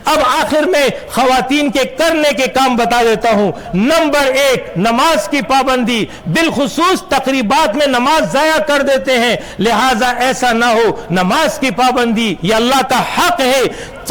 اب آخر میں خواتین کے کرنے کے کام بتا دیتا ہوں۔ نمبر 1، نماز کی پابندی، بالخصوص تقریبات میں نماز ضائع کر دیتے ہیں، لہٰذا ایسا نہ ہو، نماز کی پابندی یہ اللہ کا حق ہے۔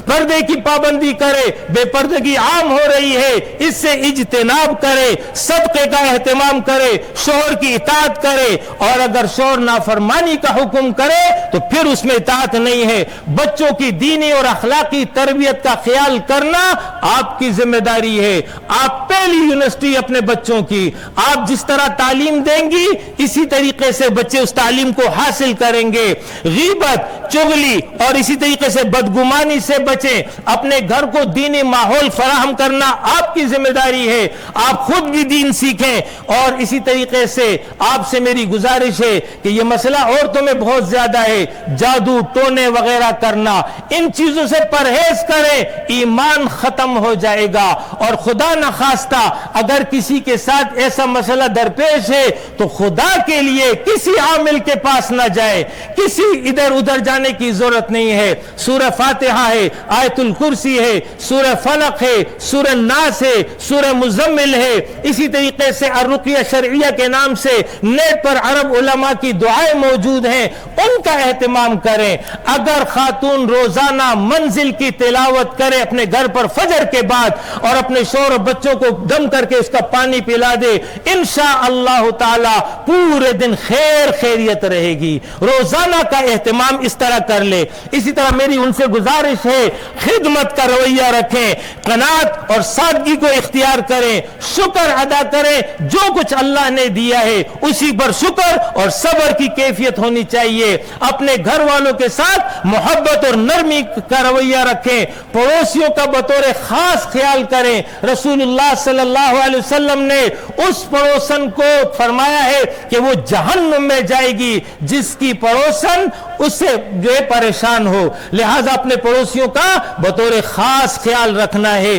پردے کی پابندی کرے، بے پردگی عام ہو رہی ہے، اس سے اجتناب کرے، صدقے کا اہتمام کرے، شوہر کی اطاعت کرے، اور اگر شوہر نافرمانی کا حکم کرے تو پھر اس میں اطاعت نہیں ہے۔ بچوں کی دینی اور اخلاقی تربیت کا خیال کرنا آپ کی ذمہ داری ہے۔ آپ پہلی یونیورسٹی اپنے بچوں کی، آپ جس طرح تعلیم دیں گی اسی طریقے سے بچے اس تعلیم کو حاصل کریں گے۔ غیبت، چغلی اور اسی طریقے سے بدگمانی سے بچیں۔ اپنے گھر کو دینی ماحول فراہم کرنا آپ کی ذمہ داری ہے۔ آپ خود بھی دین سیکھیں، اور اسی طریقے سے آپ سے میری گزارش ہے کہ یہ مسئلہ عورتوں میں بہت زیادہ ہے، جادو ٹونے وغیرہ کرنا، ان چیزوں سے پرہیز کریں، ایمان ختم ہو جائے گا۔ اور خدا نخواستہ اگر کسی کے ساتھ ایسا مسئلہ درپیش ہے تو خدا کے لیے کسی عامل کے پاس نہ جائے، کسی ادھر ادھر جانے کی ضرورت نہیں ہے۔ سورہ فاتحہ ہے، آیت الکرسی ہے، سورہ فلق ہے، سورہ ناس ہے، سورہ مزمل ہے، اسی طریقے سے الرقیہ شرعیہ کے نام سے نیٹ پر عرب علماء کی دعائیں موجود ہیں، ان کا اہتمام کریں۔ اگر خاتون روزانہ منزل کی تلاوت کرے اپنے گھر پر فجر کے بعد، اور اپنے شوہر اور بچوں کو دم کر کے اس کا پانی پلا دے، انشاءاللہ تعالی پورے دن خیر خیریت رہے گی۔ روزانہ کا اہتمام اس طرح کر لے۔ اسی طرح میری ان سے گزارش ہے، خدمت کا رویہ رکھیں، قناعت اور سادگی کو اختیار کریں، شکر ادا کریں، جو کچھ اللہ نے دیا ہے اسی پر شکر اور صبر کی کیفیت ہونی چاہیے۔ اپنے گھر والوں کے ساتھ محبت اور نرمی کا رویہ رکھیں، پڑوسیوں کا بطور خاص خیال کریں۔ رسول اللہ صلی اللہ علیہ وسلم نے اس پڑوسن کو فرمایا ہے کہ وہ جہنم میں جائے گی جس کی پڑوسن اس سے جو پریشان ہو، لہذا اپنے پڑوسیوں کا بطور خاص خیال رکھنا ہے۔